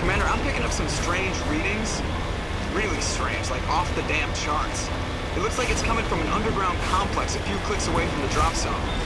Commander, I'm picking up some strange readings. Really strange, like off the damn charts. It looks like it's coming from an underground complex a few clicks away from the drop zone.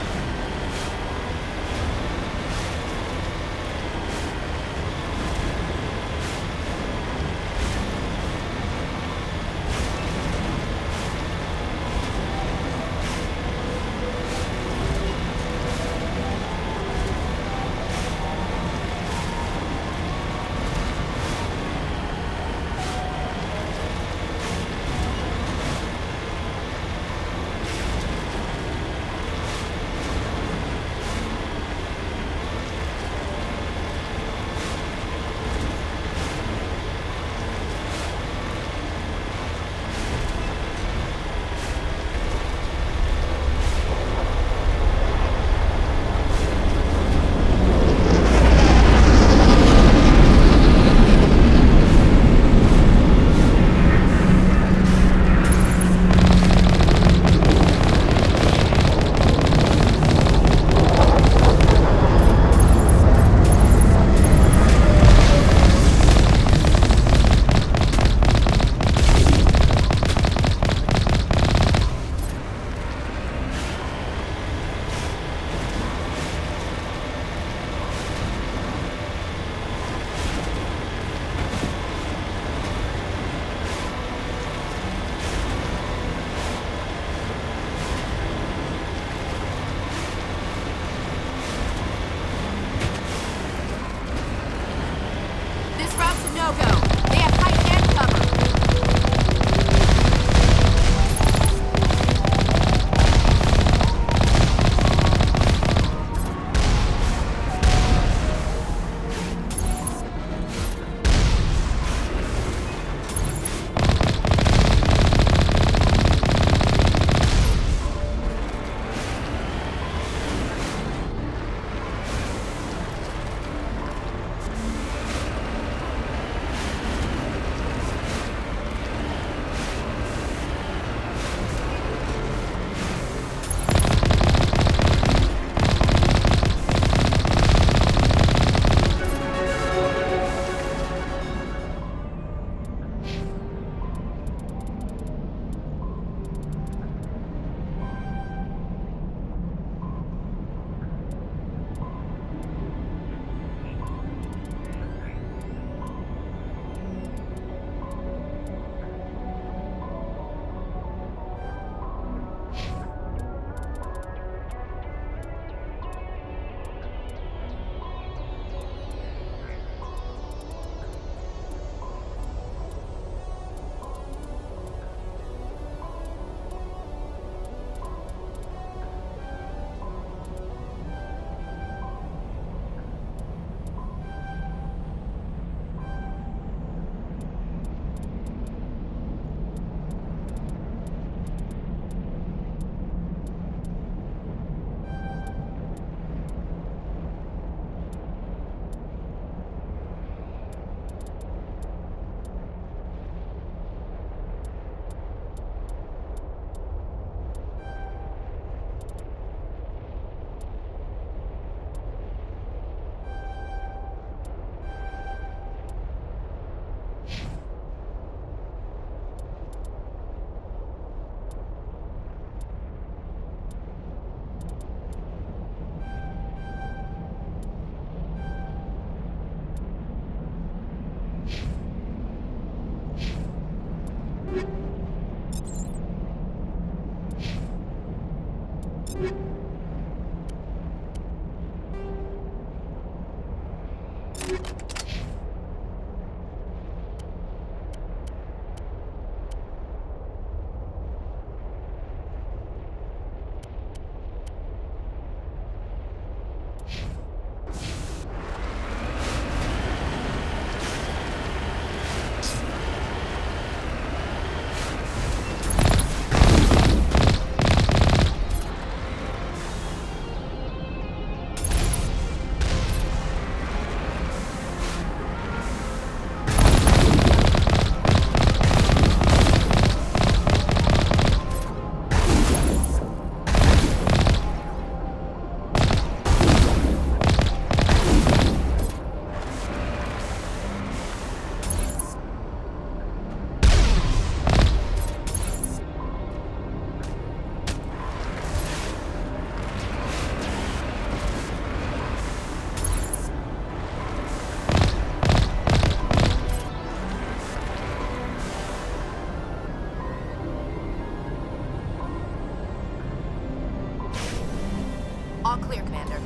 All clear, Commander.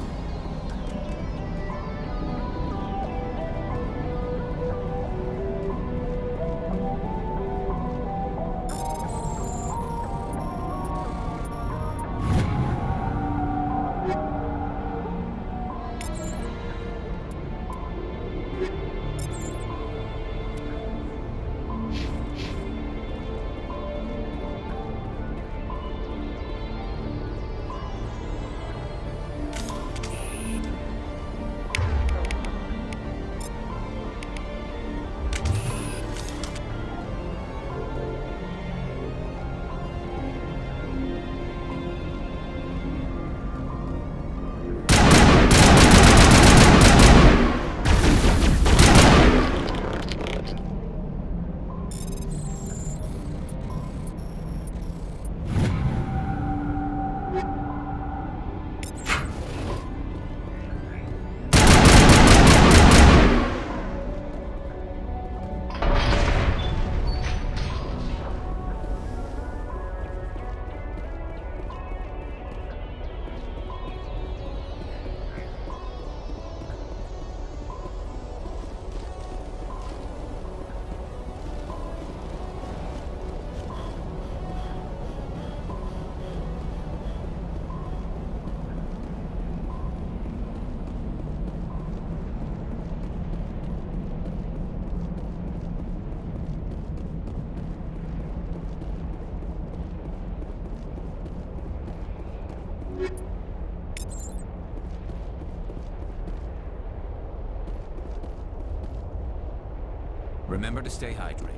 Remember to stay hydrated.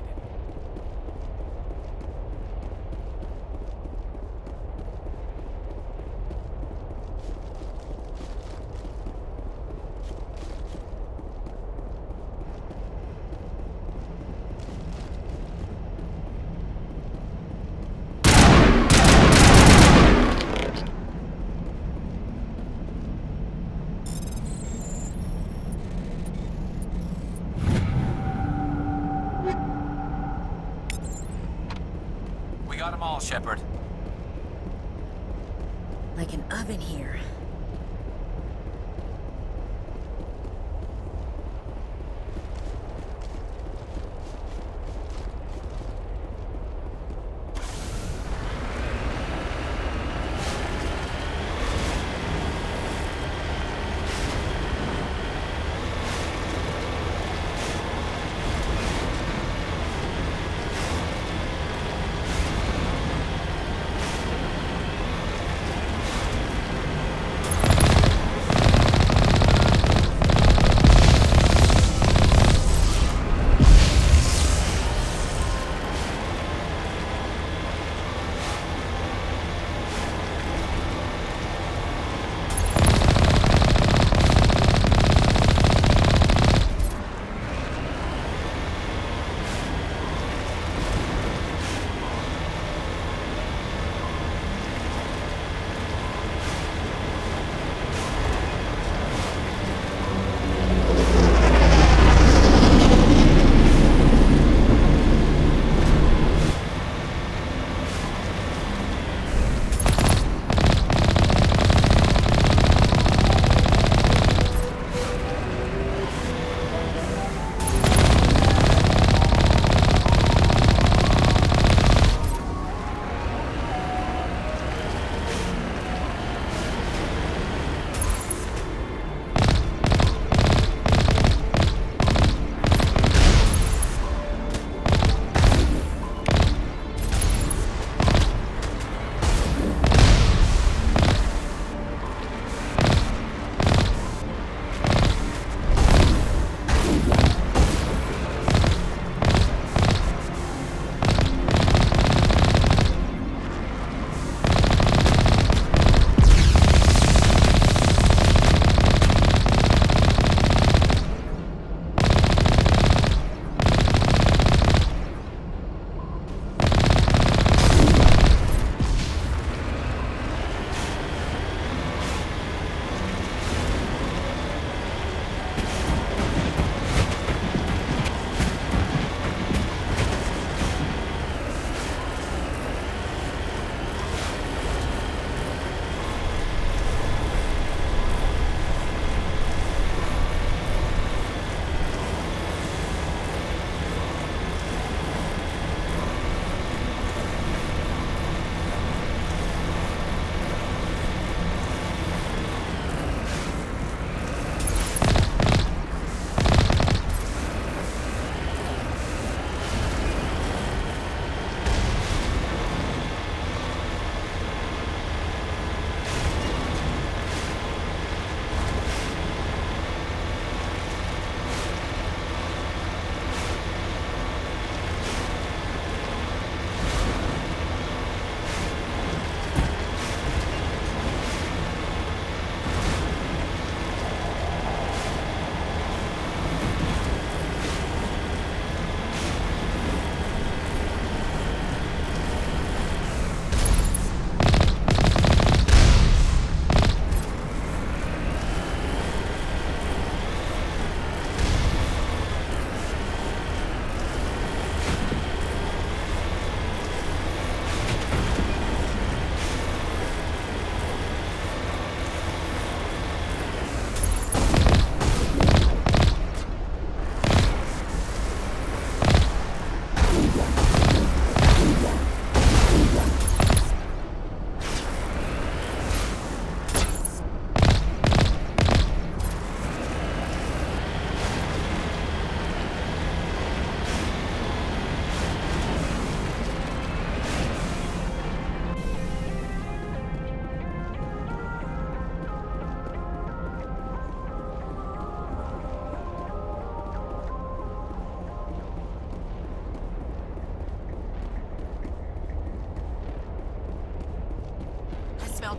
We got them all, Shepard. Like an oven here.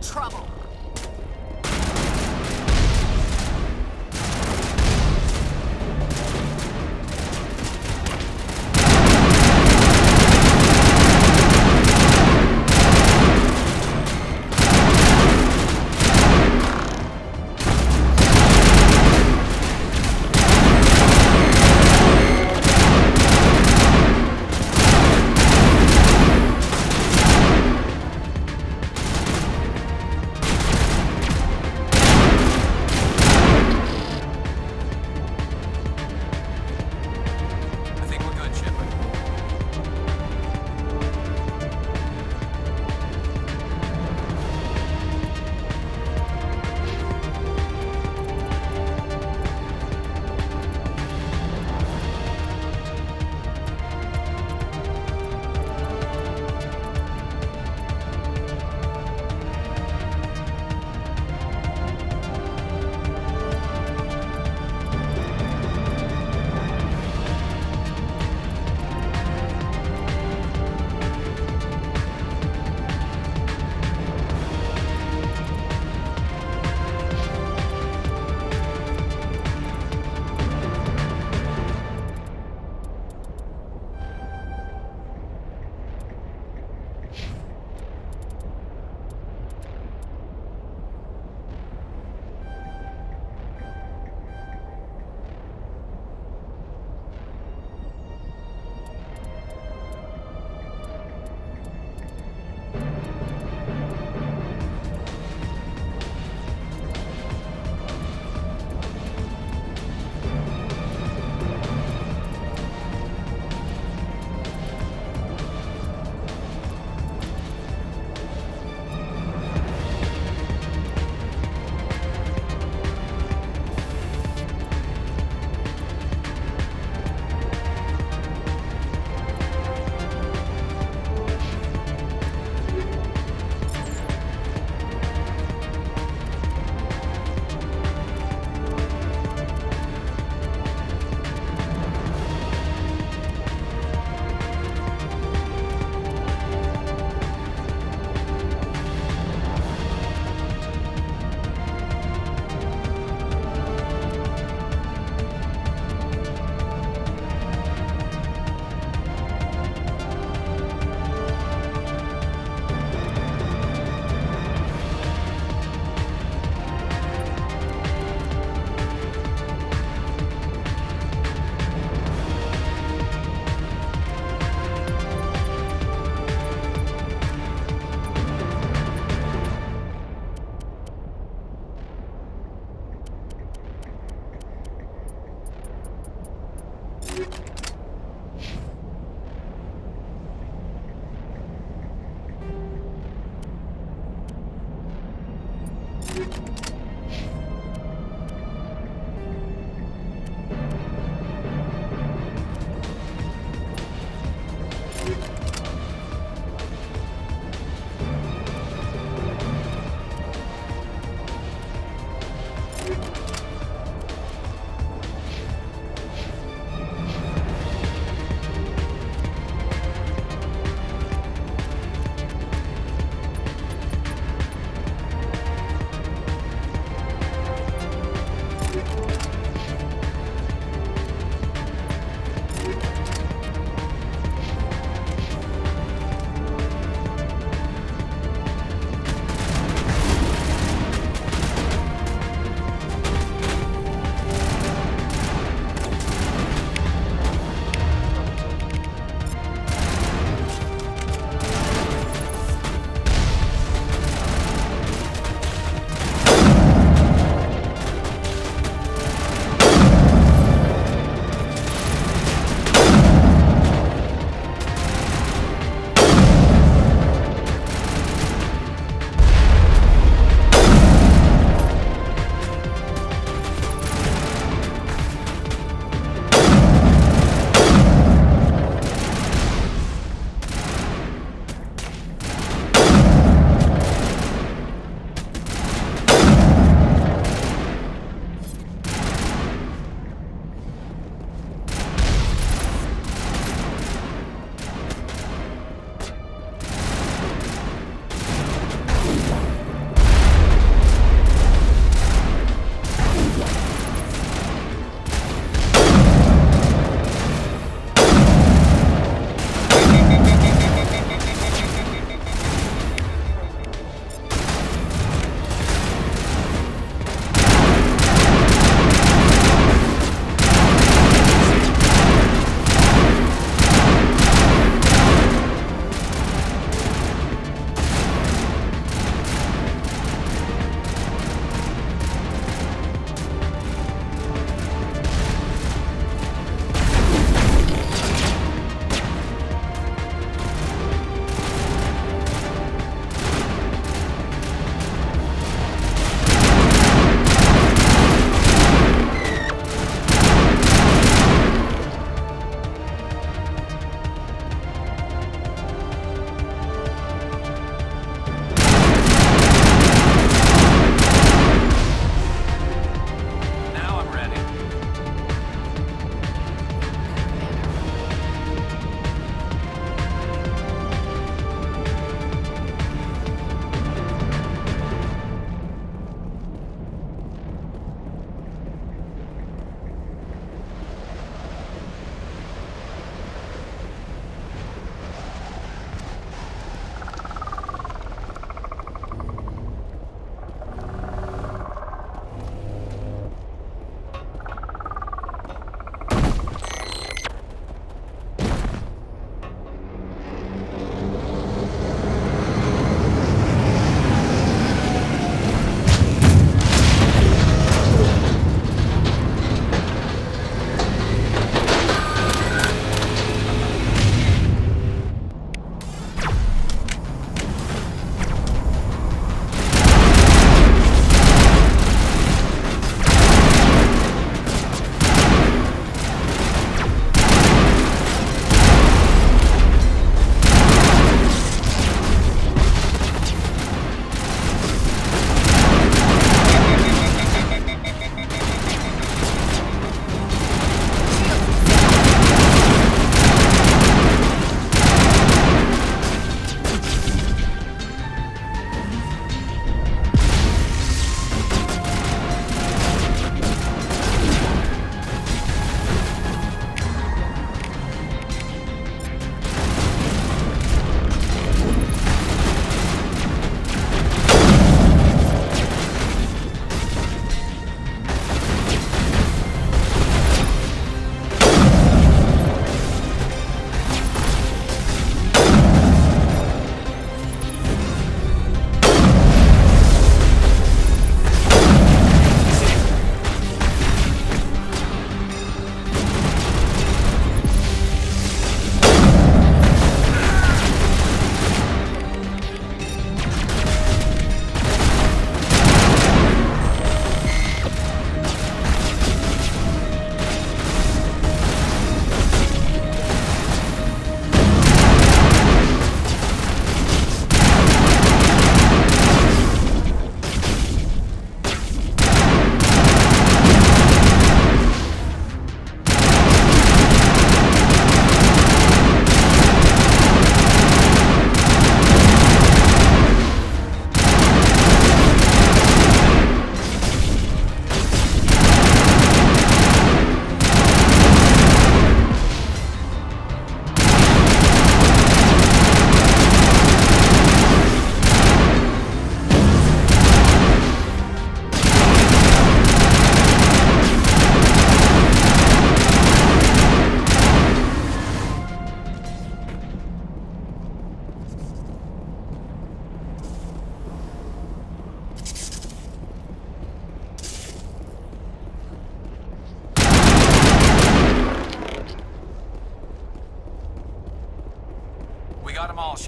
trouble.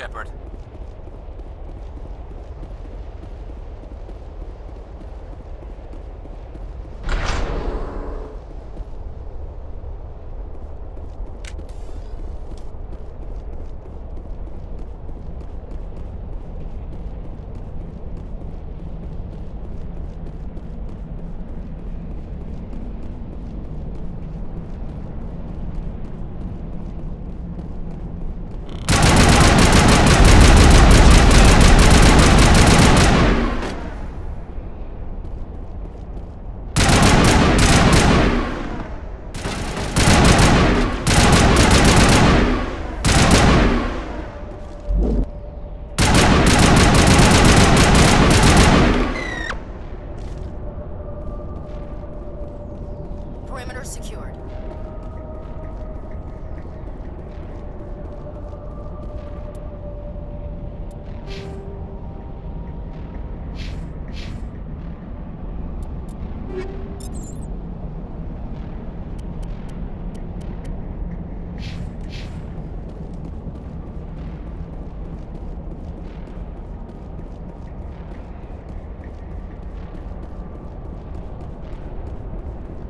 Shepard. Perimeter secured.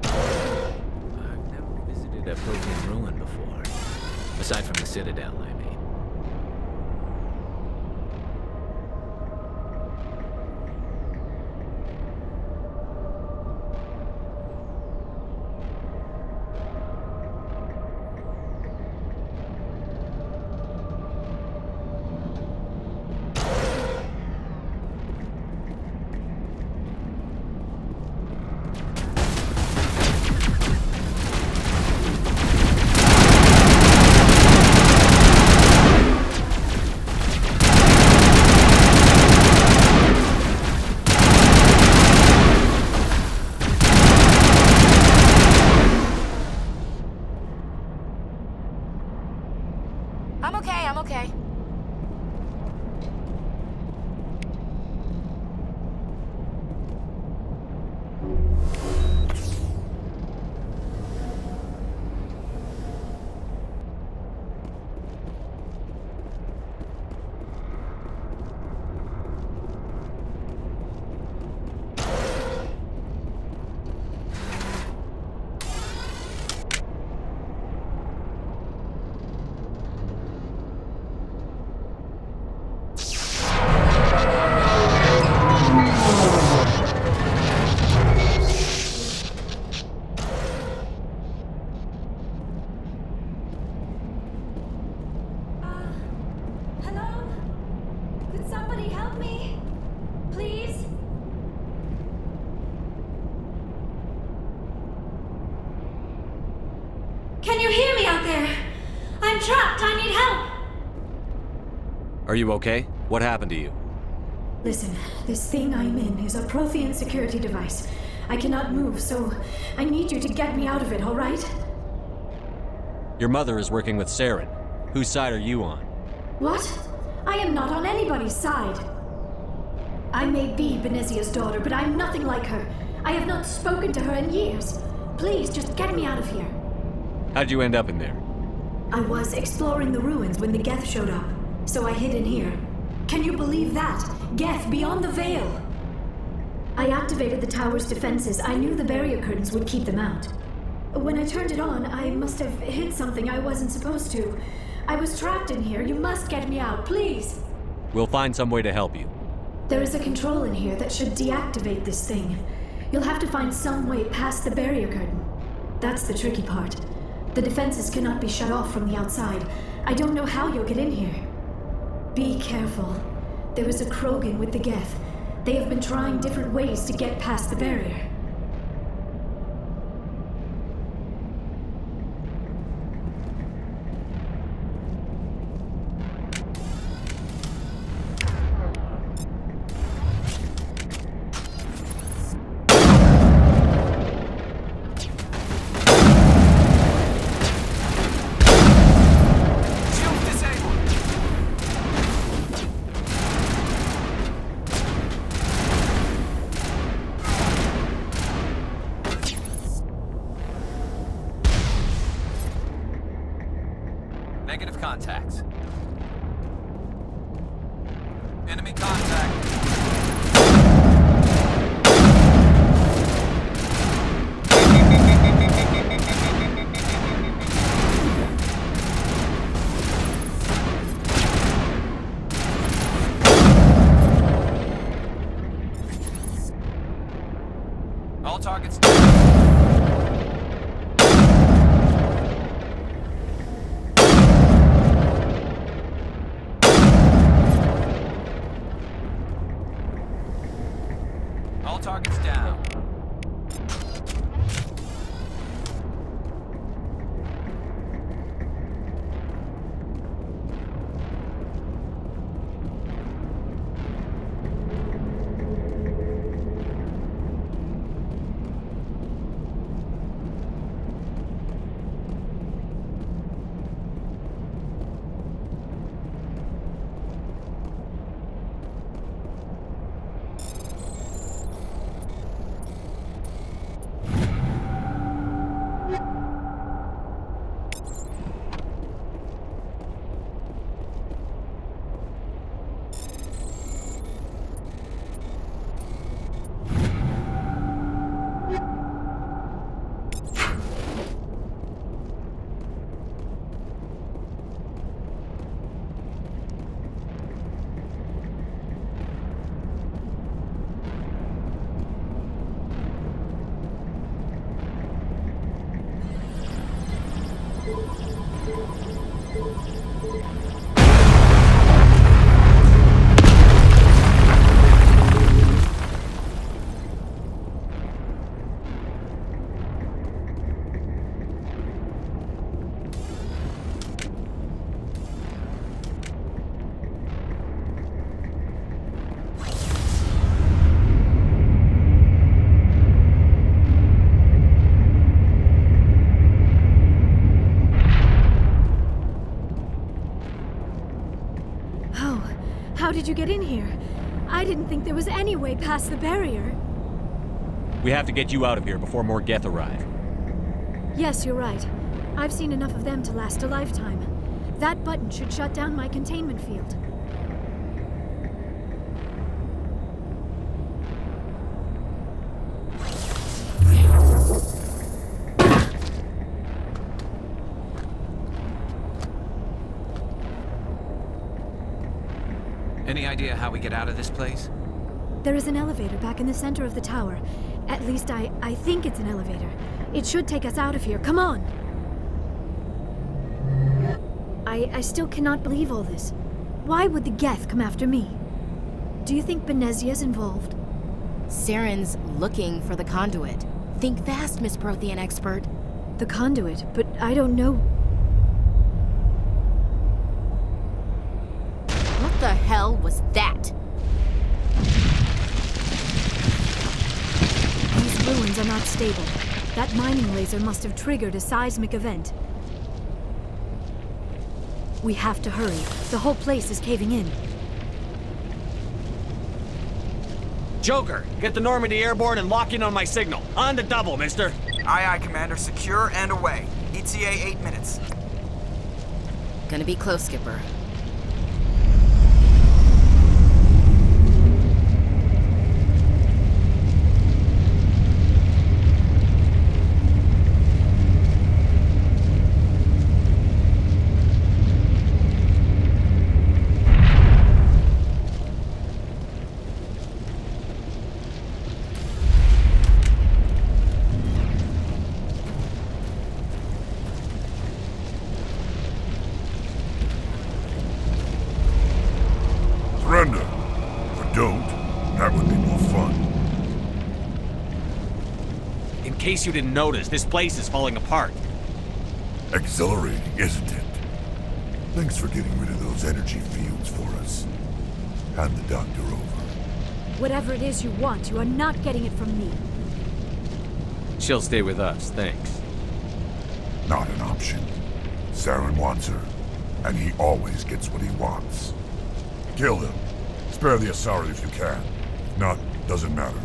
I've never visited a Prothean ruin before. Aside from the Citadel, I mean. I'm okay. Hello? Could somebody help me? Please? Can you hear me out there? I'm trapped. I need help. Are you okay? What happened to you? Listen, this thing I'm in is a Prothean security device. I cannot move, so I need you to get me out of it, all right? Your mother is working with Saren. Whose side are you on? What? I am not on anybody's side. I may be Benezia's daughter, but I'm nothing like her. I have not spoken to her in years. Please, just get me out of here. How'd you end up in there? I was exploring the ruins when the Geth showed up, so I hid in here. Can you believe that? Geth beyond the veil! I activated the tower's defenses. I knew the barrier curtains would keep them out. When I turned it on, I must have hit something I wasn't supposed to. I was trapped in here. You must get me out, please! We'll find some way to help you. There is a control in here that should deactivate this thing. You'll have to find some way past the barrier curtain. That's the tricky part. The defenses cannot be shut off from the outside. I don't know how you'll get in here. Be careful. There is a Krogan with the Geth. They have been trying different ways to get past the barrier. Shield disabled. Negative contacts. All targets. All targets down. How did you get in here? I didn't think there was any way past the barrier. We have to get you out of here before more Geth arrive. Yes, you're right. I've seen enough of them to last a lifetime. That button should shut down my containment field. Any idea how we get out of this place? There is an elevator back in the center of the tower. At least I think it's an elevator. It should take us out of here. Come on! I still cannot believe all this. Why would the Geth come after me? Do you think Benezia's involved? Saren's looking for the conduit. Think fast, Miss Prothean expert. The conduit, but I don't know. What the hell was that? These ruins are not stable. That mining laser must have triggered a seismic event. We have to hurry. The whole place is caving in. Joker, get the Normandy airborne and lock in on my signal. On the double, mister. Aye, aye, Commander. Secure and away. ETA 8 minutes. Gonna be close, Skipper. Surrender. Or don't. That would be more fun. In case you didn't notice, this place is falling apart. Exhilarating, isn't it? Thanks for getting rid of those energy fields for us. Hand the doctor over. Whatever it is you want, you are not getting it from me. She'll stay with us, thanks. Not an option. Saren wants her, and he always gets what he wants. Kill him. Spare the Asari if you can. If not, doesn't matter.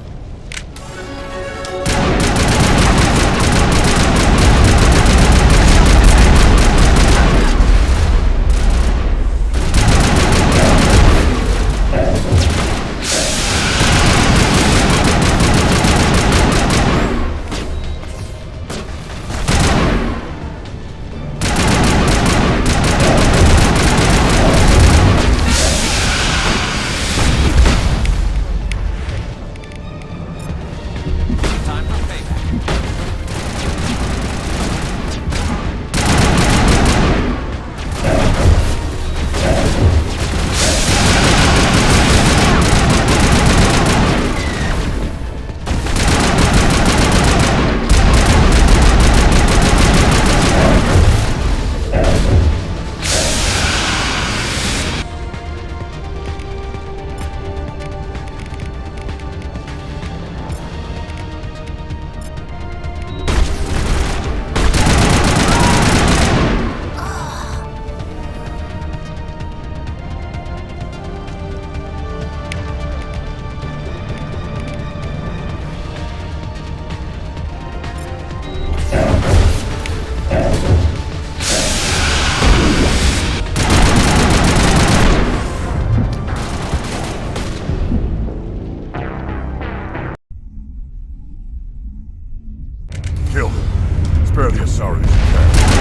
Asari as you can.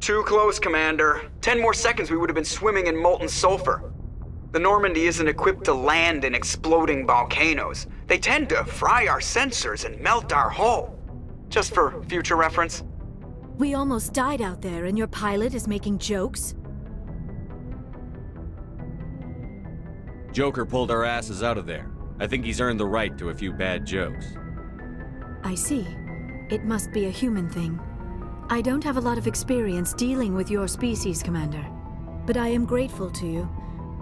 Too close, Commander. 10 more seconds we would have been swimming in molten sulfur. The Normandy isn't equipped to land in exploding volcanoes. They tend to fry our sensors and melt our hull. Just for future reference. We almost died out there, and your pilot is making jokes? Joker pulled our asses out of there. I think he's earned the right to a few bad jokes. I see. It must be a human thing. I don't have a lot of experience dealing with your species, Commander. But I am grateful to you.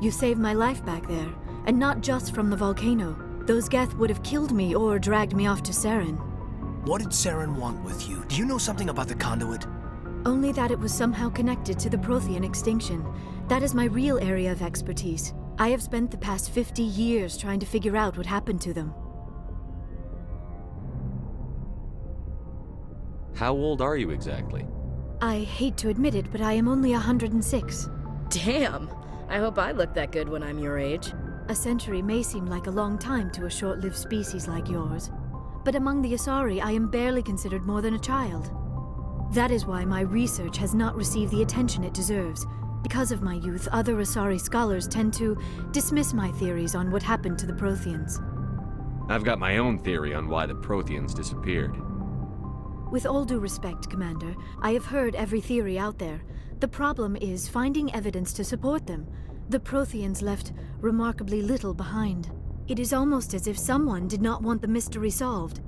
You saved my life back there, and not just from the volcano. Those Geth would have killed me or dragged me off to Saren. What did Saren want with you? Do you know something about the conduit? Only that it was somehow connected to the Prothean extinction. That is my real area of expertise. I have spent the past 50 years trying to figure out what happened to them. How old are you exactly? I hate to admit it, but I am only 106. Damn! I hope I look that good when I'm your age. A century may seem like a long time to a short-lived species like yours, but among the Asari, I am barely considered more than a child. That is why my research has not received the attention it deserves. Because of my youth, other Asari scholars tend to dismiss my theories on what happened to the Protheans. I've got my own theory on why the Protheans disappeared. With all due respect, Commander, I have heard every theory out there. The problem is finding evidence to support them. The Protheans left remarkably little behind. It is almost as if someone did not want the mystery solved.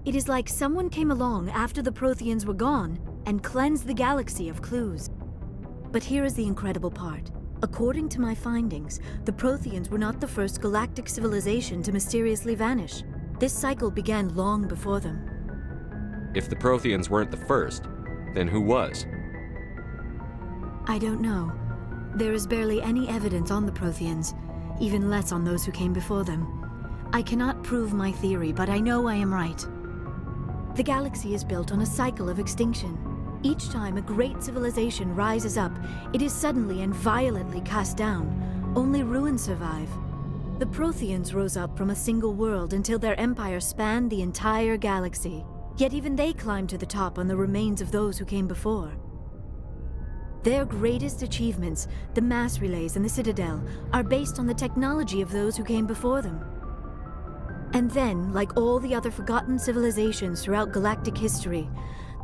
It is like someone came along after the Protheans were gone and cleansed the galaxy of clues. But here is the incredible part. According to my findings, the Protheans were not the first galactic civilization to mysteriously vanish. This cycle began long before them. If the Protheans weren't the first, then who was? I don't know. There is barely any evidence on the Protheans, even less on those who came before them. I cannot prove my theory, but I know I am right. The galaxy is built on a cycle of extinction. Each time a great civilization rises up, it is suddenly and violently cast down. Only ruins survive. The Protheans rose up from a single world until their empire spanned the entire galaxy. Yet even they climbed to the top on the remains of those who came before. Their greatest achievements, the mass relays and the Citadel, are based on the technology of those who came before them. And then, like all the other forgotten civilizations throughout galactic history,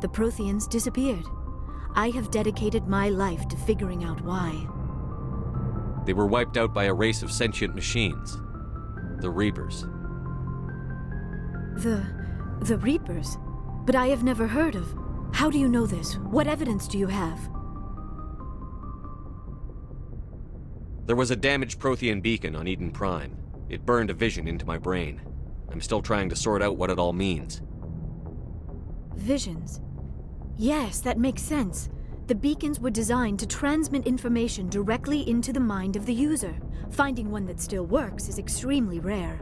the Protheans disappeared. I have dedicated my life to figuring out why. They were wiped out by a race of sentient machines. The Reapers. The Reapers? But I have never heard of. How do you know this? What evidence do you have? There was a damaged Prothean beacon on Eden Prime. It burned a vision into my brain. I'm still trying to sort out what it all means. Visions. Yes, that makes sense. The beacons were designed to transmit information directly into the mind of the user. Finding one that still works is extremely rare.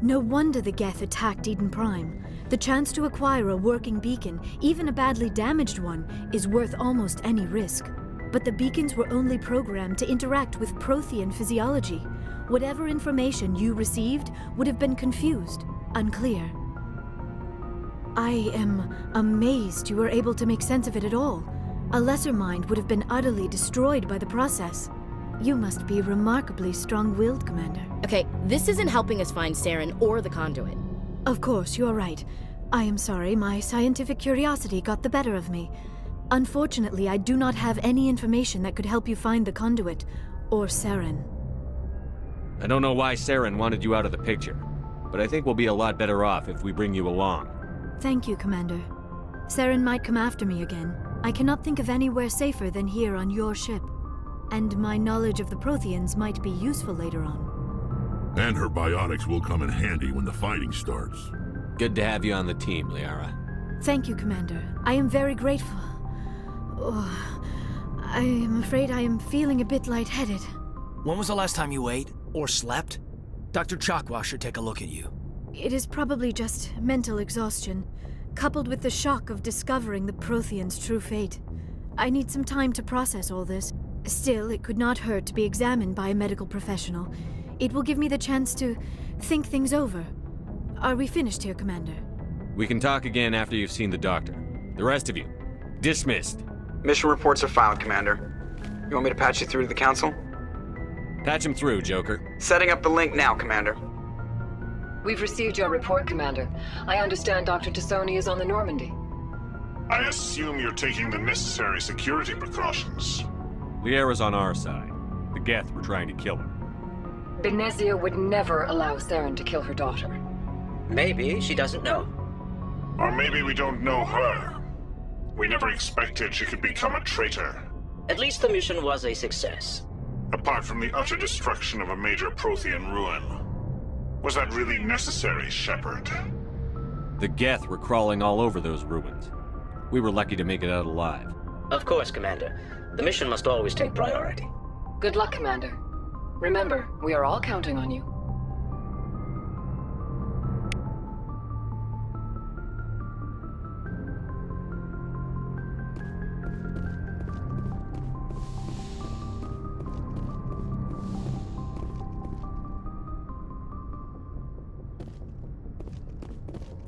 No wonder the Geth attacked Eden Prime. The chance to acquire a working beacon, even a badly damaged one, is worth almost any risk. But the beacons were only programmed to interact with Prothean physiology. Whatever information you received would have been confused, unclear. I am amazed you were able to make sense of it at all. A lesser mind would have been utterly destroyed by the process. You must be remarkably strong-willed, Commander. Okay, this isn't helping us find Saren or the conduit. Of course, you're right. I am sorry, my scientific curiosity got the better of me. Unfortunately, I do not have any information that could help you find the conduit, or Saren. I don't know why Saren wanted you out of the picture, but I think we'll be a lot better off if we bring you along. Thank you, Commander. Saren might come after me again. I cannot think of anywhere safer than here on your ship. And my knowledge of the Protheans might be useful later on. And her biotics will come in handy when the fighting starts. Good to have you on the team, Liara. Thank you, Commander. I am very grateful. Oh, I am afraid I am feeling a bit lightheaded. When was the last time you ate or slept? Dr. Chakwa should take a look at you. It is probably just mental exhaustion, coupled with the shock of discovering the Protheans' true fate. I need some time to process all this. Still, it could not hurt to be examined by a medical professional. It will give me the chance to think things over. Are we finished here, Commander? We can talk again after you've seen the doctor. The rest of you, dismissed. Mission reports are filed, Commander. You want me to patch you through to the Council? Patch him through, Joker. Setting up the link now, Commander. We've received your report, Commander. I understand Dr. Tassoni is on the Normandy. I assume you're taking the necessary security precautions. Liara's on our side. The Geth were trying to kill her. Benezia would never allow Saren to kill her daughter. Maybe she doesn't know. Or maybe we don't know her. We never expected she could become a traitor. At least the mission was a success. Apart from the utter destruction of a major Prothean ruin. Was that really necessary, Shepard? The Geth were crawling all over those ruins. We were lucky to make it out alive. Of course, Commander. The mission must always take priority. Good luck, Commander. Remember, we are all counting on you.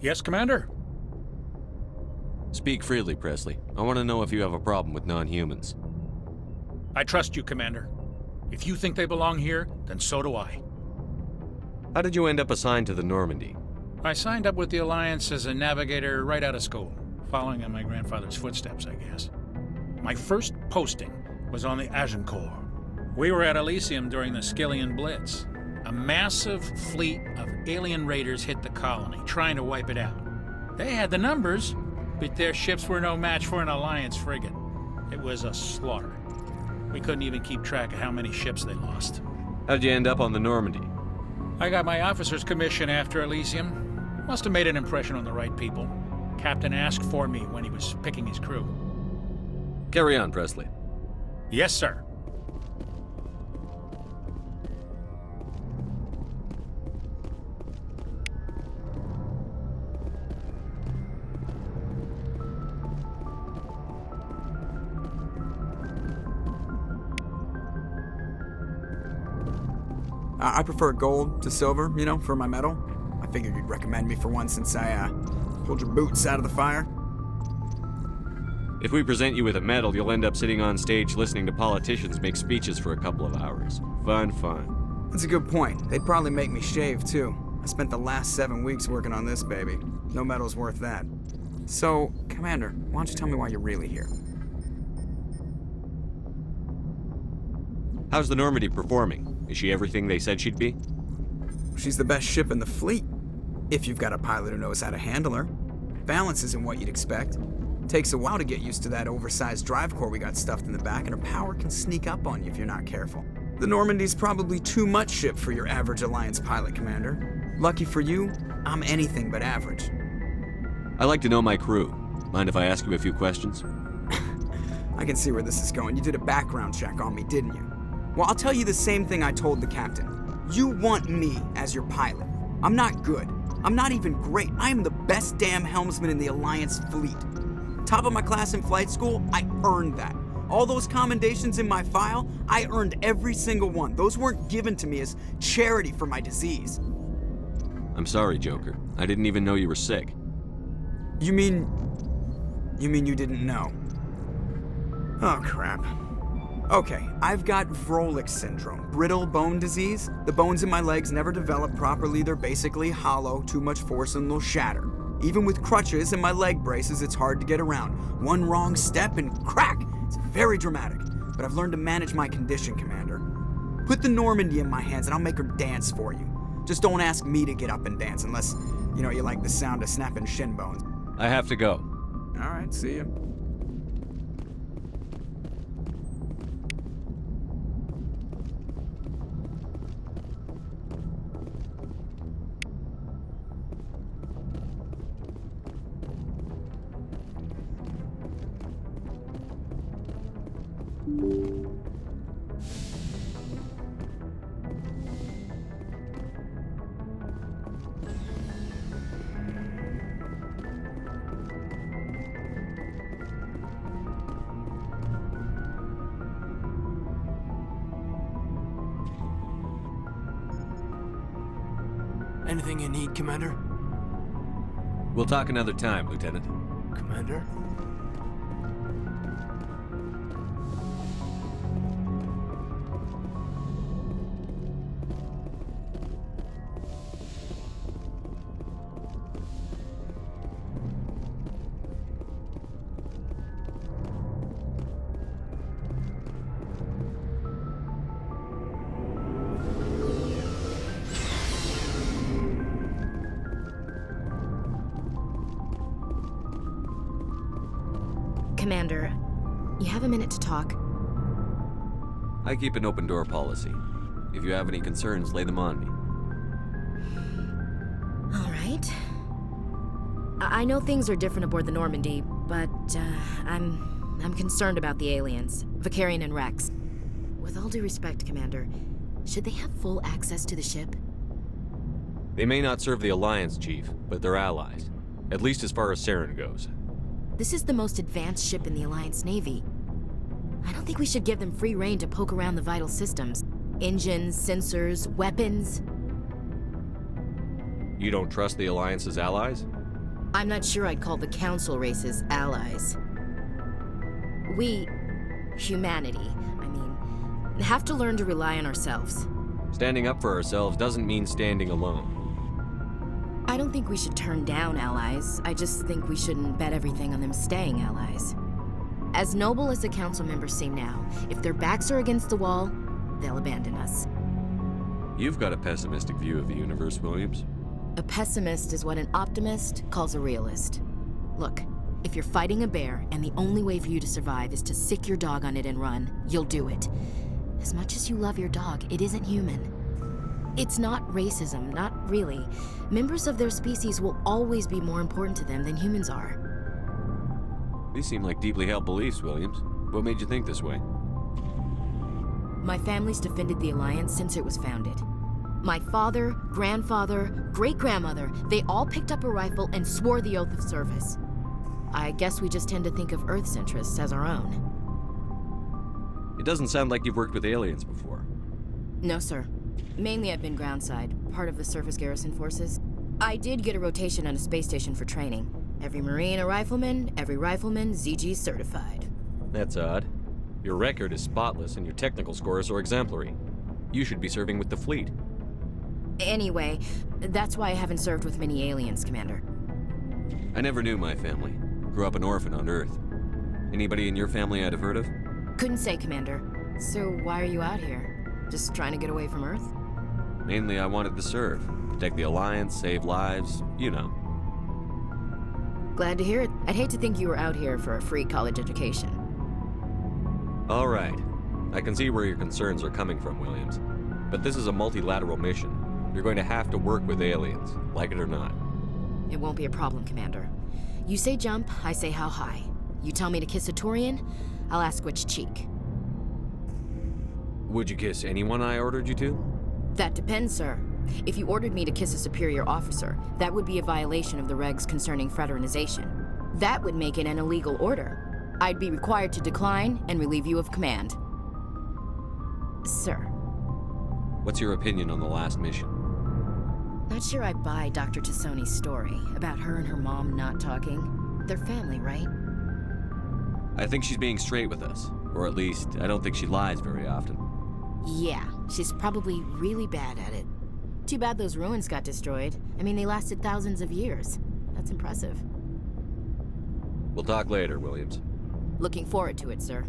Yes, Commander? Speak freely, Presley. I want to know if you have a problem with non-humans. I trust you, Commander. If you think they belong here, then so do I. How did you end up assigned to the Normandy? I signed up with the Alliance as a navigator right out of school, following in my grandfather's footsteps, I guess. My first posting was on the Agincourt. We were at Elysium during the Skillian Blitz. A massive fleet of alien raiders hit the colony, trying to wipe it out. They had the numbers, but their ships were no match for an Alliance frigate. It was a slaughter. We couldn't even keep track of how many ships they lost. How'd you end up on the Normandy? I got my officer's commission after Elysium. Must have made an impression on the right people. Captain asked for me when he was picking his crew. Carry on, Presley. Yes, sir. I prefer gold to silver, you know, for my medal. I figured you'd recommend me for one since I, pulled your boots out of the fire. If we present you with a medal, you'll end up sitting on stage listening to politicians make speeches for a couple of hours. Fun. That's a good point. They'd probably make me shave, too. I spent the last 7 weeks working on this baby. No medal's worth that. So, Commander, why don't you tell me why you're really here? How's the Normandy performing? Is she everything they said she'd be? She's the best ship in the fleet. If you've got a pilot who knows how to handle her. Balance isn't what you'd expect. Takes a while to get used to that oversized drive core we got stuffed in the back, and her power can sneak up on you if you're not careful. The Normandy's probably too much ship for your average Alliance pilot, Commander. Lucky for you, I'm anything but average. I like to know my crew. Mind if I ask you a few questions? I can see where this is going. You did a background check on me, didn't you? Well, I'll tell you the same thing I told the captain. You want me as your pilot. I'm not good. I'm not even great. I am the best damn helmsman in the Alliance fleet. Top of my class in flight school, I earned that. All those commendations in my file, I earned every single one. Those weren't given to me as charity for my disease. I'm sorry, Joker. I didn't even know you were sick. You mean you didn't know? Oh, crap. Okay, I've got Vrolik syndrome, brittle bone disease. The bones in my legs never develop properly. They're basically hollow, too much force and they'll shatter. Even with crutches and my leg braces, it's hard to get around. One wrong step and crack! It's very dramatic, but I've learned to manage my condition, Commander. Put the Normandy in my hands and I'll make her dance for you. Just don't ask me to get up and dance unless, you like the sound of snapping shin bones. I have to go. All right, see ya. Anything you need, Commander? We'll talk another time, Lieutenant. Commander? Commander, you have a minute to talk? I keep an open door policy. If you have any concerns, lay them on me. All right. I know things are different aboard the Normandy, but I'm concerned about the aliens, Vicarian and Rex. With all due respect, Commander, should they have full access to the ship? They may not serve the Alliance, Chief, but they're allies. At least as far as Saren goes. This is the most advanced ship in the Alliance Navy. I don't think we should give them free rein to poke around the vital systems. Engines, sensors, weapons. You don't trust the Alliance's allies? I'm not sure I'd call the Council races allies. We, humanity, have to learn to rely on ourselves. Standing up for ourselves doesn't mean standing alone. I don't think we should turn down allies. I just think we shouldn't bet everything on them staying allies. As noble as the Council members seem now, if their backs are against the wall, they'll abandon us. You've got a pessimistic view of the universe, Williams. A pessimist is what an optimist calls a realist. Look, if you're fighting a bear and the only way for you to survive is to sick your dog on it and run, you'll do it. As much as you love your dog, it isn't human. It's not racism, not really. Members of their species will always be more important to them than humans are. These seem like deeply held beliefs, Williams. What made you think this way? My family's defended the Alliance since it was founded. My father, grandfather, great-grandmother, they all picked up a rifle and swore the oath of service. I guess we just tend to think of Earth's interests as our own. It doesn't sound like you've worked with aliens before. No, sir. Mainly I've been groundside, part of the surface garrison forces. I did get a rotation on a space station for training. Every Marine a rifleman, every rifleman ZG certified. That's odd. Your record is spotless and your technical scores are exemplary. You should be serving with the fleet. Anyway, that's why I haven't served with many aliens, Commander. I never knew my family. Grew up an orphan on Earth. Anybody in your family I'd have heard of? Couldn't say, Commander. So why are you out here? Just trying to get away from Earth? Mainly I wanted to serve. Protect the Alliance, save lives, you know. Glad to hear it. I'd hate to think you were out here for a free college education. All right. I can see where your concerns are coming from, Williams. But this is a multilateral mission. You're going to have to work with aliens, like it or not. It won't be a problem, Commander. You say jump, I say how high. You tell me to kiss a Turian, I'll ask which cheek. Would you kiss anyone I ordered you to? That depends, sir. If you ordered me to kiss a superior officer, that would be a violation of the regs concerning fraternization. That would make it an illegal order. I'd be required to decline and relieve you of command. Sir. What's your opinion on the last mission? Not sure I buy Dr. Tassoni's story about her and her mom not talking. They're family, right? I think she's being straight with us. Or at least, I don't think she lies very often. Yeah, she's probably really bad at it. Too bad those ruins got destroyed. I mean, they lasted thousands of years. That's impressive. We'll talk later, Williams. Looking forward to it, sir.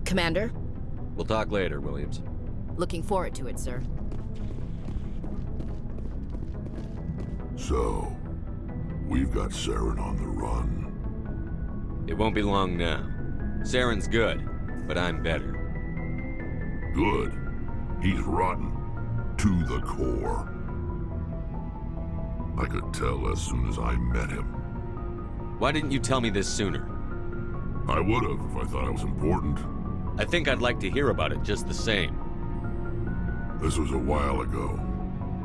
Commander? We'll talk later, Williams. Looking forward to it, sir. So, we've got Saren on the run. It won't be long now. Saren's good, but I'm better. Good. He's rotten. To the core. I could tell as soon as I met him. Why didn't you tell me this sooner? I would have if I thought it was important. I think I'd like to hear about it just the same. This was a while ago.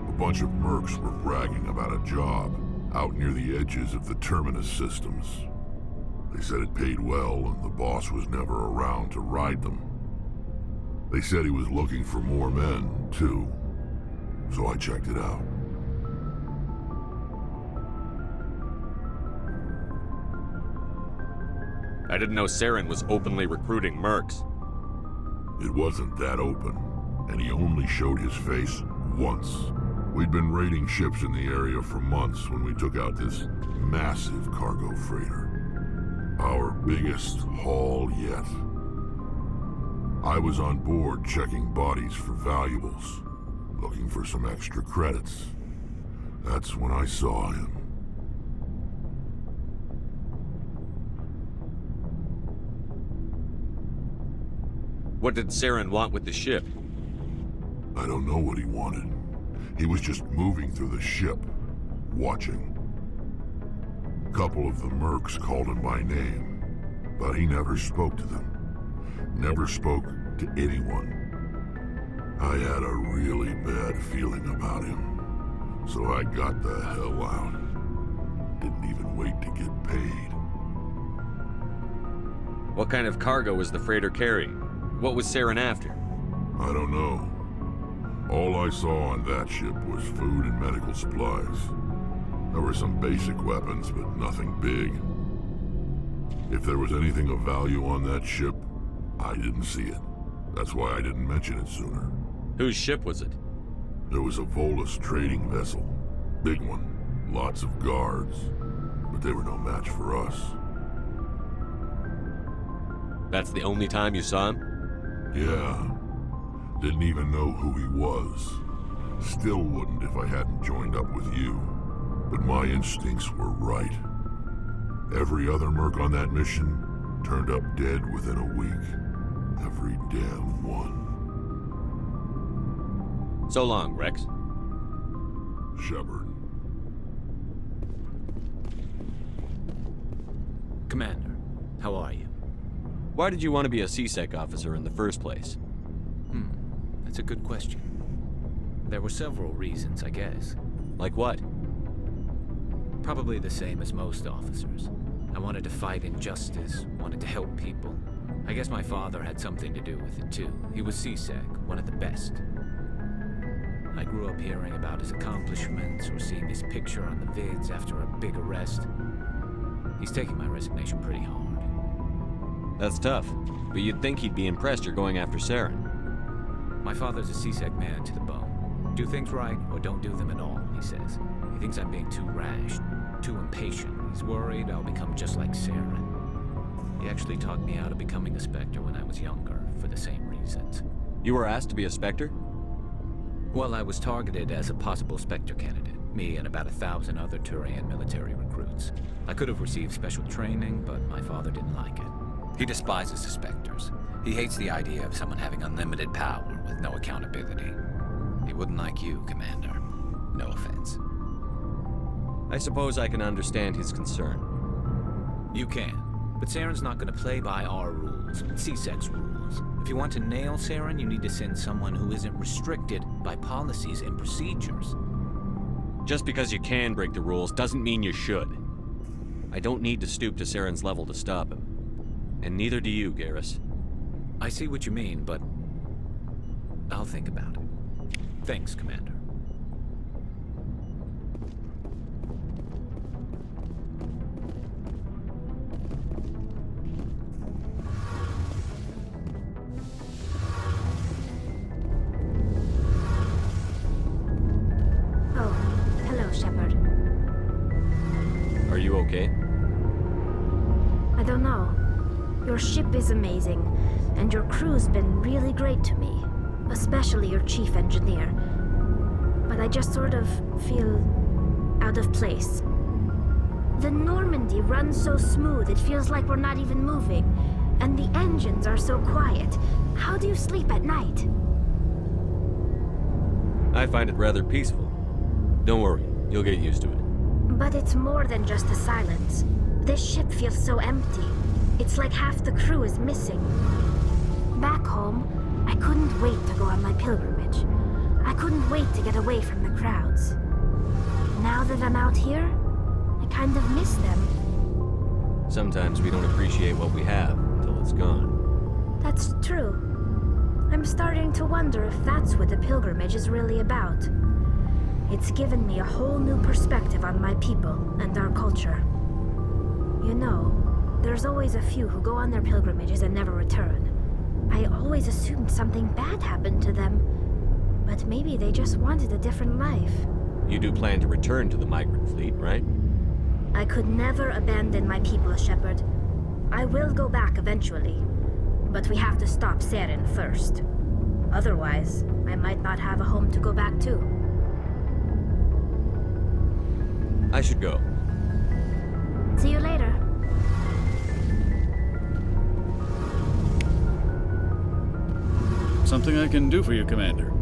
A bunch of mercs were bragging about a job out near the edges of the Terminus systems. They said it paid well and the boss was never around to ride them. They said he was looking for more men, too. So I checked it out. I didn't know Saren was openly recruiting mercs. It wasn't that open, and he only showed his face once. We'd been raiding ships in the area for months when we took out this massive cargo freighter. Our biggest haul yet. I was on board checking bodies for valuables, looking for some extra credits. That's when I saw him. What did Saren want with the ship? I don't know what he wanted. He was just moving through the ship, watching. A couple of the mercs called him by name, but he never spoke to them. Never spoke to anyone. I had a really bad feeling about him, so I got the hell out. Didn't even wait to get paid. What kind of cargo was the freighter carrying? What was Saren after? I don't know. All I saw on that ship was food and medical supplies. There were some basic weapons, but nothing big. If there was anything of value on that ship, I didn't see it. That's why I didn't mention it sooner. Whose ship was it? There was a Volus trading vessel. Big one. Lots of guards. But they were no match for us. That's the only time you saw him? Yeah. Didn't even know who he was. Still wouldn't if I hadn't joined up with you. But my instincts were right. Every other merc on that mission turned up dead within a week. Every damn one. So long, Rex. Shepard. Commander, how are you? Why did you want to be a C-Sec officer in the first place? That's a good question. There were several reasons, I guess. Like what? Probably the same as most officers. I wanted to fight injustice, wanted to help people. I guess my father had something to do with it too. He was C-Sec, one of the best. I grew up hearing about his accomplishments or seeing his picture on the vids after a big arrest. He's taking my resignation pretty hard. That's tough, but you'd think he'd be impressed you're going after Saren. My father's a C-Sec man to the bone. Do things right or don't do them at all, he says. He thinks I'm being too rash, too impatient. He's worried I'll become just like Saren. He actually talked me out of becoming a Spectre when I was younger, for the same reasons. You were asked to be a Spectre? Well, I was targeted as a possible Spectre candidate. Me and about 1,000 other Turian military recruits. I could have received special training, but my father didn't like it. He despises the Spectres. He hates the idea of someone having unlimited power with no accountability. He wouldn't like you, Commander. No offense. I suppose I can understand his concern. You can, but Saren's not going to play by our rules, C-Sec's rules. If you want to nail Saren, you need to send someone who isn't restricted by policies and procedures. Just because you can break the rules doesn't mean you should. I don't need to stoop to Saren's level to stop him. And neither do you, Garrus. I see what you mean, but I'll think about it. Thanks, Commander. Oh, hello, Shepard. Are you okay? I don't know. Your ship is amazing, and your crew's been really great to me, especially your chief engineer. But I just sort of feel out of place. The Normandy runs so smooth it feels like we're not even moving, and the engines are so quiet. How do you sleep at night? I find it rather peaceful. Don't worry, you'll get used to it. But it's more than just the silence. This ship feels so empty. It's like half the crew is missing. Back home, I couldn't wait to go on my pilgrimage. I couldn't wait to get away from the crowds. Now that I'm out here, I kind of miss them. Sometimes we don't appreciate what we have until it's gone. That's true. I'm starting to wonder if that's what the pilgrimage is really about. It's given me a whole new perspective on my people and our culture. You know, there's always a few who go on their pilgrimages and never return. I always assumed something bad happened to them, but maybe they just wanted a different life. You do plan to return to the migrant fleet, right? I could never abandon my people, Shepard. I will go back eventually, but we have to stop Saren first. Otherwise, I might not have a home to go back to. I should go. See you later. Something I can do for you, Commander.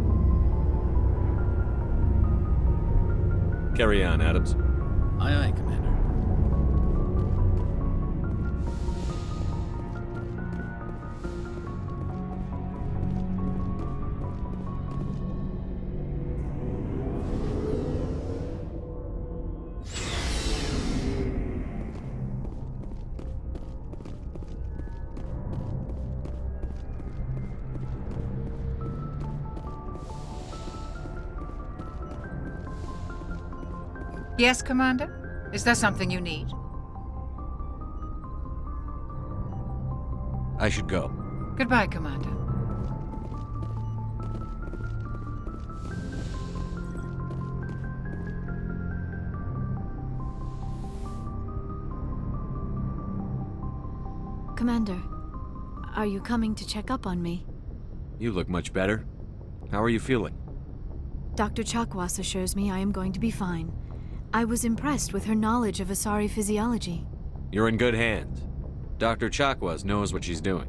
Carry on, Adams. Aye, aye, Commander. Yes, Commander? Is there something you need? I should go. Goodbye, Commander. Commander, are you coming to check up on me? You look much better. How are you feeling? Dr. Chakwas assures me I am going to be fine. I was impressed with her knowledge of Asari physiology. You're in good hands. Dr. Chakwas knows what she's doing.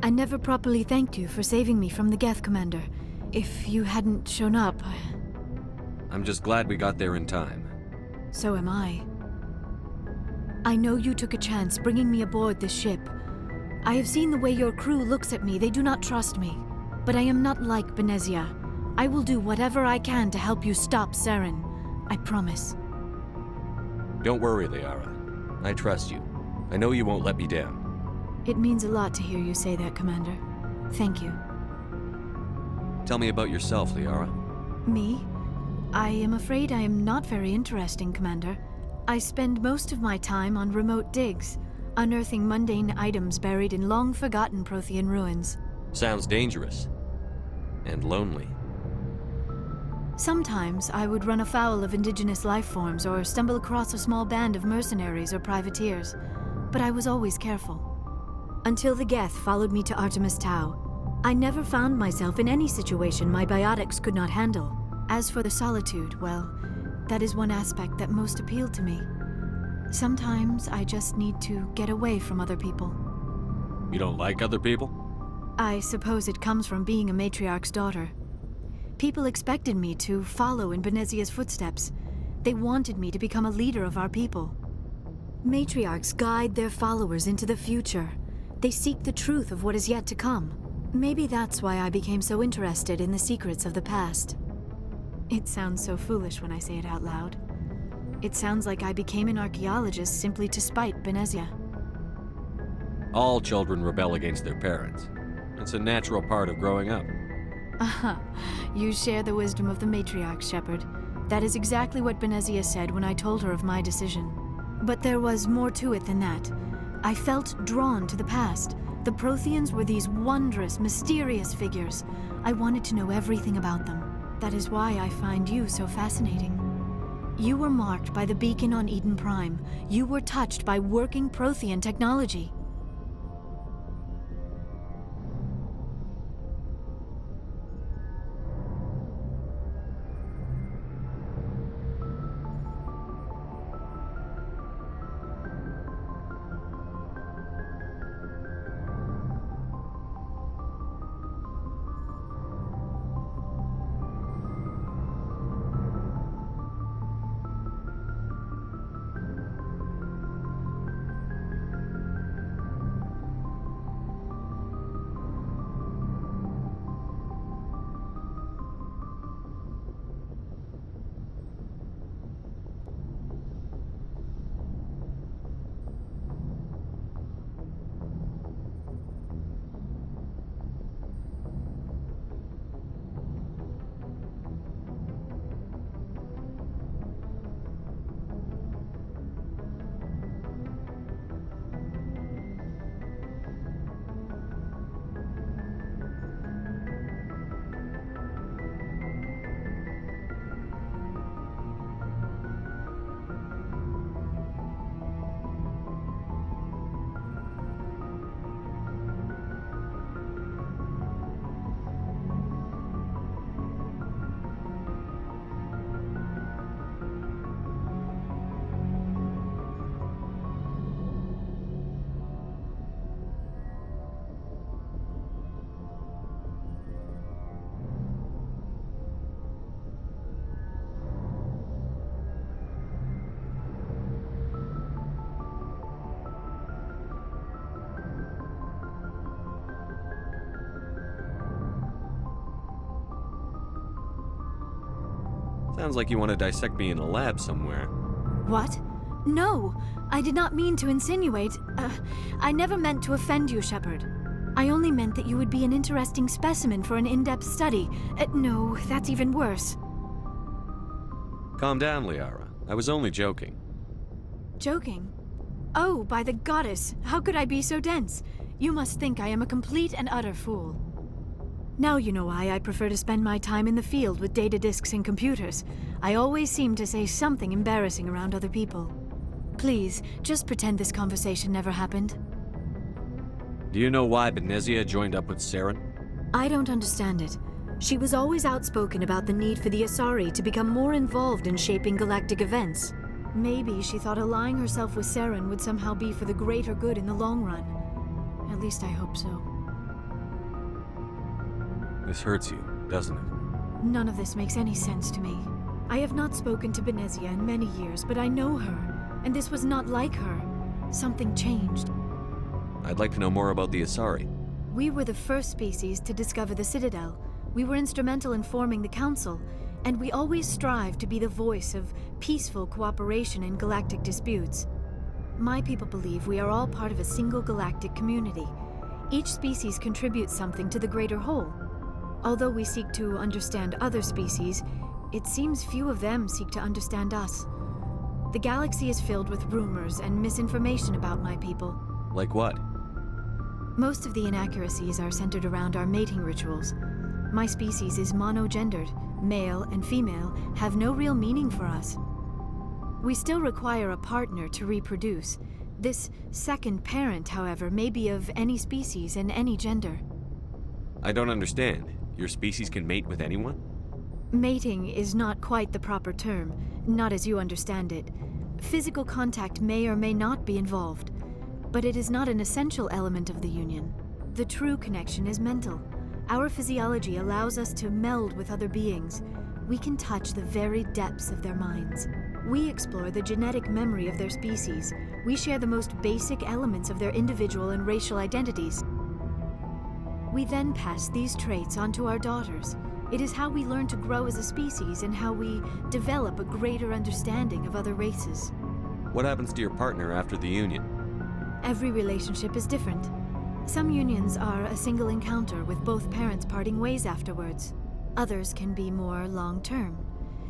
I never properly thanked you for saving me from the Geth, Commander. If you hadn't shown up... I'm just glad we got there in time. So am I. I know you took a chance bringing me aboard this ship. I have seen the way your crew looks at me. They do not trust me. But I am not like Benezia. I will do whatever I can to help you stop Saren. I promise. Don't worry, Liara. I trust you. I know you won't let me down. It means a lot to hear you say that, Commander. Thank you. Tell me about yourself, Liara. Me? I am afraid I am not very interesting, Commander. I spend most of my time on remote digs, unearthing mundane items buried in long-forgotten Prothean ruins. Sounds dangerous. And lonely. Sometimes I would run afoul of indigenous life forms or stumble across a small band of mercenaries or privateers, but I was always careful. Until the Geth followed me to Artemis Tau, I never found myself in any situation my biotics could not handle. As for the solitude, well, that is one aspect that most appealed to me. Sometimes I just need to get away from other people. You don't like other people? I suppose it comes from being a matriarch's daughter. People expected me to follow in Benezia's footsteps. They wanted me to become a leader of our people. Matriarchs guide their followers into the future. They seek the truth of what is yet to come. Maybe that's why I became so interested in the secrets of the past. It sounds so foolish when I say it out loud. It sounds like I became an archaeologist simply to spite Benezia. All children rebel against their parents. It's a natural part of growing up. You share the wisdom of the matriarch, Shepard. That is exactly what Benezia said when I told her of my decision. But there was more to it than that. I felt drawn to the past. The Protheans were these wondrous, mysterious figures. I wanted to know everything about them. That is why I find you so fascinating. You were marked by the beacon on Eden Prime. You were touched by working Prothean technology. Sounds like you want to dissect me in a lab somewhere. What? No! I did not mean to insinuate. I never meant to offend you, Shepard. I only meant that you would be an interesting specimen for an in-depth study. No, that's even worse. Calm down, Liara. I was only joking. Joking? Oh, by the goddess, how could I be so dense? You must think I am a complete and utter fool. Now you know why I prefer to spend my time in the field with data disks and computers. I always seem to say something embarrassing around other people. Please, just pretend this conversation never happened. Do you know why Benezia joined up with Saren? I don't understand it. She was always outspoken about the need for the Asari to become more involved in shaping galactic events. Maybe she thought allying herself with Saren would somehow be for the greater good in the long run. At least I hope so. This hurts you, doesn't it? None of this makes any sense to me. I have not spoken to Benezia in many years, but I know her, and this was not like her. Something changed. I'd like to know more about the Asari. We were the first species to discover the Citadel. We were instrumental in forming the Council, and we always strive to be the voice of peaceful cooperation in galactic disputes. My people believe we are all part of a single galactic community. Each species contributes something to the greater whole. Although we seek to understand other species, it seems few of them seek to understand us. The galaxy is filled with rumors and misinformation about my people. Like what? Most of the inaccuracies are centered around our mating rituals. My species is monogendered. Male and female have no real meaning for us. We still require a partner to reproduce. This second parent, however, may be of any species and any gender. I don't understand. Your species can mate with anyone? Mating is not quite the proper term, not as you understand it. Physical contact may or may not be involved. but it is not an essential element of the union. The true connection is mental. Our physiology allows us to meld with other beings. We can touch the very depths of their minds. We explore the genetic memory of their species. We share the most basic elements of their individual and racial identities. We then pass these traits on to our daughters. It is how we learn to grow as a species and how we develop a greater understanding of other races. What happens to your partner after the union? Every relationship is different. Some unions are a single encounter with both parents parting ways afterwards. Others can be more long-term.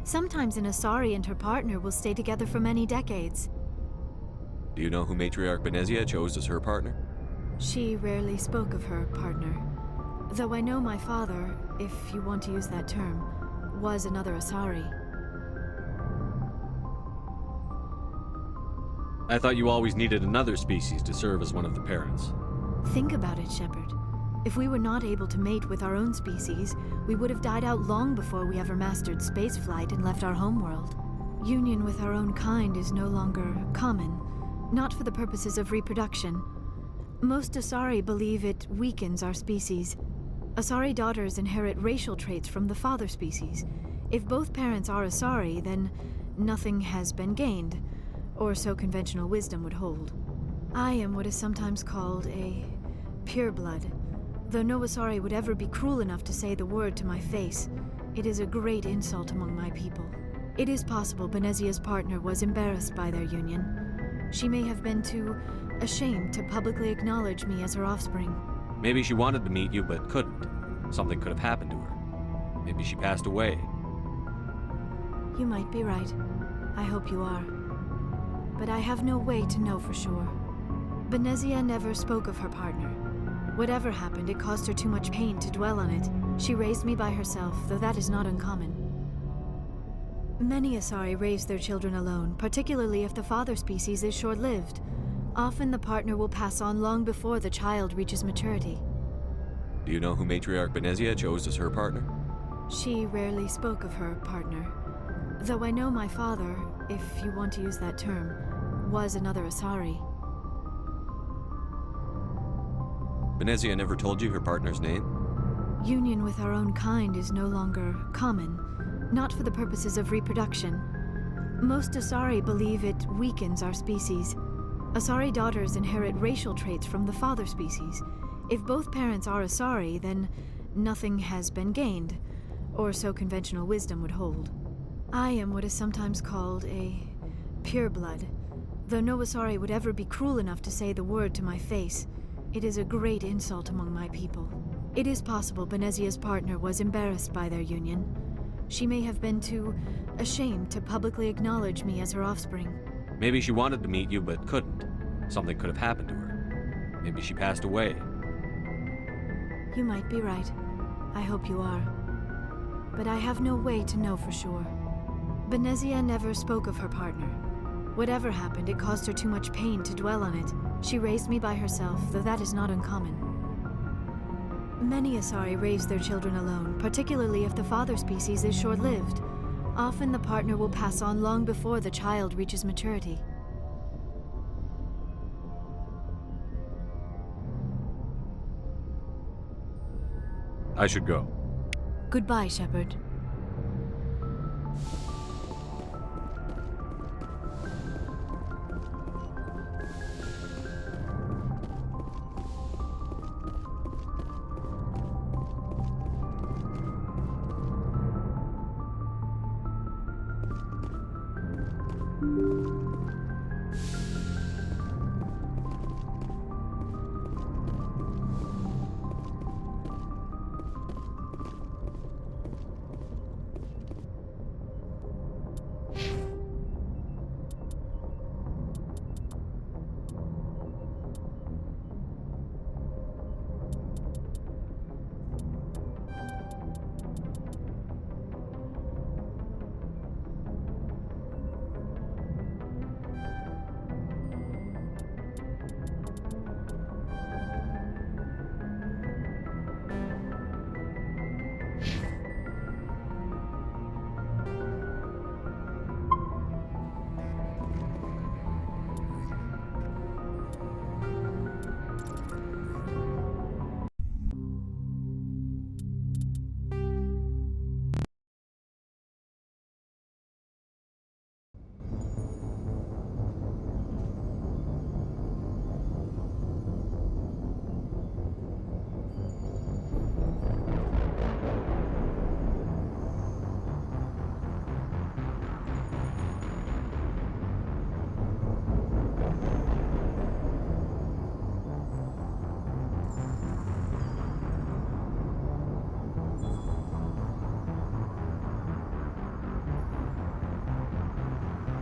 Sometimes an Asari and her partner will stay together for many decades. Do you know who Matriarch Benezia chose as her partner? She rarely spoke of her partner. Though I know my father, if you want to use that term, was another Asari. I thought you always needed another species to serve as one of the parents. Think about it, Shepard. If we were not able to mate with our own species, we would have died out long before we ever mastered spaceflight and left our homeworld. Union with our own kind is no longer common, not for the purposes of reproduction. Most Asari believe it weakens our species. Asari daughters inherit racial traits from the father species. If both parents are Asari, then nothing has been gained, or so conventional wisdom would hold. I am what is sometimes called a pureblood. Though no Asari would ever be cruel enough to say the word to my face, it is a great insult among my people. It is possible Benezia's partner was embarrassed by their union. She may have been too ashamed to publicly acknowledge me as her offspring. Maybe she wanted to meet you but couldn't. Something could have happened to her. Maybe she passed away. You might be right. I hope you are. But I have no way to know for sure. Benezia never spoke of her partner. Whatever happened, it caused her too much pain to dwell on it. She raised me by herself, though that is not uncommon. Many Asari raise their children alone, particularly if the father species is short-lived. Often the partner will pass on long before the child reaches maturity. Do you know who Matriarch Benezia chose as her partner? She rarely spoke of her partner. Though I know my father, if you want to use that term, was another Asari. Benezia never told you her partner's name? Union with our own kind is no longer common, not for the purposes of reproduction. Most Asari believe it weakens our species. Asari daughters inherit racial traits from the father species. If both parents are Asari, then nothing has been gained, or so conventional wisdom would hold. I am what is sometimes called a pureblood. Though no Asari would ever be cruel enough to say the word to my face, it is a great insult among my people. It is possible Benezia's partner was embarrassed by their union. She may have been too ashamed to publicly acknowledge me as her offspring. Maybe she wanted to meet you but couldn't. Something could have happened to her. Maybe she passed away. You might be right. I hope you are. But I have no way to know for sure. Benezia never spoke of her partner. Whatever happened, it caused her too much pain to dwell on it. She raised me by herself, though that is not uncommon. Many Asari raise their children alone, particularly if the father species is short-lived. Often the partner will pass on long before the child reaches maturity. I should go. Goodbye, Shepard.